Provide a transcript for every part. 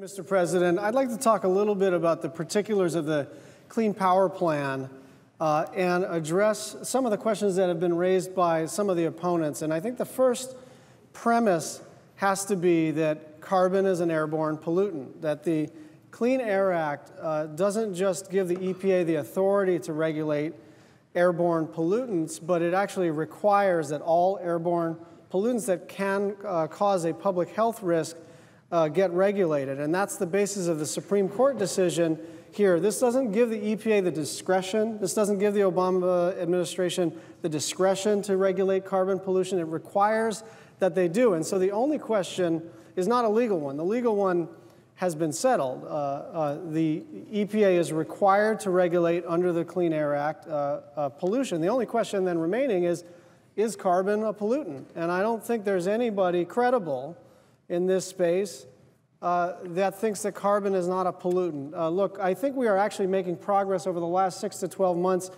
Mr. President. I'd like to talk a little bit about the particulars of the Clean Power Plan and address some of the questions that have been raised by some of the opponents. And I think the first premise has to be that carbon is an airborne pollutant, that the Clean Air Act doesn't just give the EPA the authority to regulate airborne pollutants, but it actually requires that all airborne pollutants that can cause a public health risk get regulated. And that's the basis of the Supreme Court decision here. This doesn't give the EPA the discretion. This doesn't give the Obama administration the discretion to regulate carbon pollution. It requires that they do. And so the only question is not a legal one. The legal one has been settled. The EPA is required to regulate under the Clean Air Act pollution. The only question then remaining is carbon a pollutant? And I don't think there's anybody credible in this space that thinks that carbon is not a pollutant. Look, I think we are actually making progress over the last 6 to 12 months.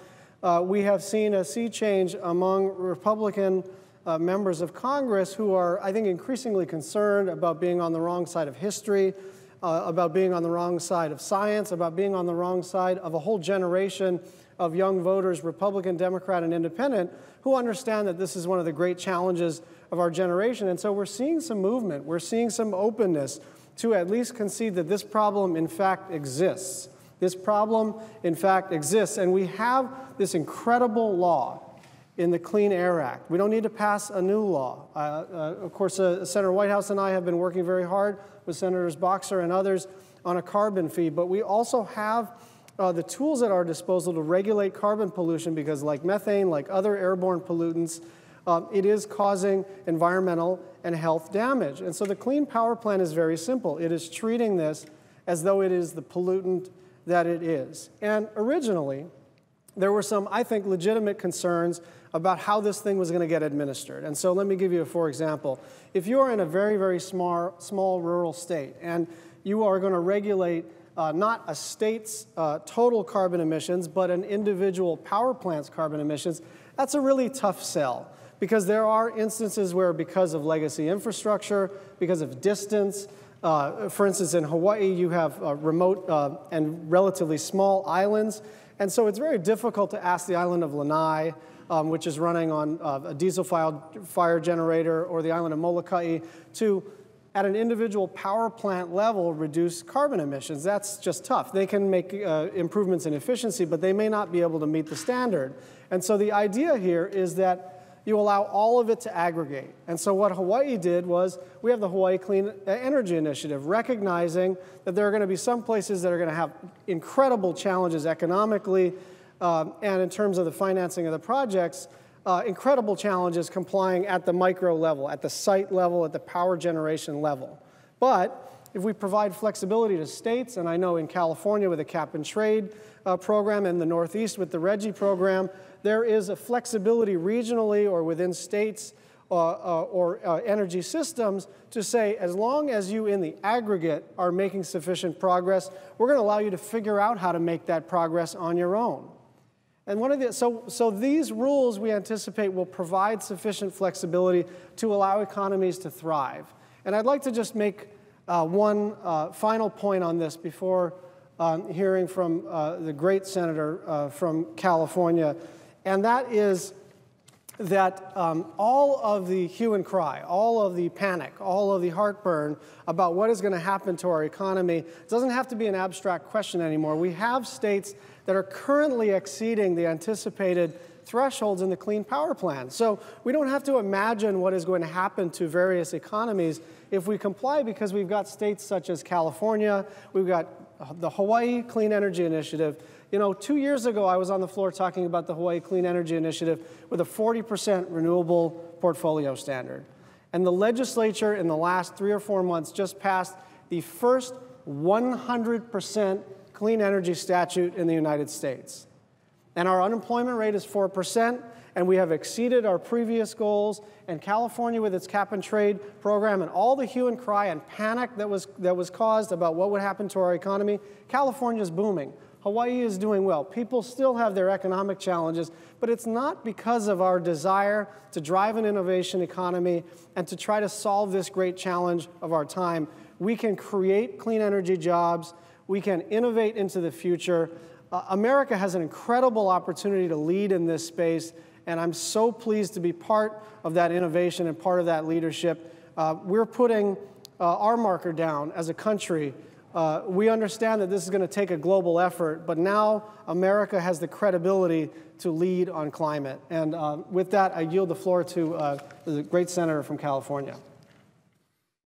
We have seen a sea change among Republican members of Congress who are, I think, increasingly concerned about being on the wrong side of history, about being on the wrong side of science, about being on the wrong side of a whole generation of young voters, Republican, Democrat, and Independent, who understand that this is one of the great challenges of our generation. And so we're seeing some movement. We're seeing some openness to at least concede that this problem, in fact, exists. This problem, in fact, exists. And we have this incredible law in the Clean Air Act. We don't need to pass a new law. Of course, Senator Whitehouse and I have been working very hard with Senators Boxer and others on a carbon fee, but we also have the tools at our disposal to regulate carbon pollution because, like methane, like other airborne pollutants, it is causing environmental and health damage. And so the Clean Power Plan is very simple. It is treating this as though it is the pollutant that it is. And originally, there were some, I think, legitimate concerns about how this thing was going to get administered. And so let me give you a for example. If you are in a very, very small rural state and you are going to regulate not a state's total carbon emissions, but an individual power plant's carbon emissions, that's a really tough sell. Because there are instances where, because of legacy infrastructure, because of distance, for instance, in Hawaii, you have remote and relatively small islands. And so it's very difficult to ask the island of Lanai, which is running on a diesel fire generator, or the island of Molokai, to, at an individual power plant level, reduce carbon emissions. That's just tough. They can make improvements in efficiency, but they may not be able to meet the standard. And so the idea here is that you allow all of it to aggregate. And so what Hawaii did was, we have the Hawaii Clean Energy Initiative, recognizing that there are going to be some places that are going to have incredible challenges economically and in terms of the financing of the projects, incredible challenges complying at the micro level, at the site level, at the power generation level. But if we provide flexibility to states, and I know in California with the cap and trade program, and the Northeast with the RGGI program, there is a flexibility regionally or within states or energy systems to say, as long as you in the aggregate are making sufficient progress, we're going to allow you to figure out how to make that progress on your own. And so these rules, we anticipate, will provide sufficient flexibility to allow economies to thrive. And I'd like to just make one final point on this before hearing from the great senator from California, and that is that all of the hue and cry, all of the panic, all of the heartburn about what is going to happen to our economy doesn't have to be an abstract question anymore. We have states that are currently exceeding the anticipated thresholds in the Clean Power Plan. So we don't have to imagine what is going to happen to various economies if we comply, because we've got states such as California, we've got the Hawaii Clean Energy Initiative. You know, 2 years ago, I was on the floor talking about the Hawaii Clean Energy Initiative with a 40% renewable portfolio standard. And the legislature in the last 3 or 4 months just passed the first 100% clean energy statute in the United States. And our unemployment rate is 4%, and we have exceeded our previous goals. And California, with its cap and trade program and all the hue and cry and panic that was caused about what would happen to our economy, California is booming. Hawaii is doing well. People still have their economic challenges, but it's not because of our desire to drive an innovation economy and to try to solve this great challenge of our time. We can create clean energy jobs. We can innovate into the future. America has an incredible opportunity to lead in this space, and I'm so pleased to be part of that innovation and part of that leadership. We're putting our marker down as a country. We understand that this is going to take a global effort, but now America has the credibility to lead on climate. And with that, I yield the floor to the great senator from California.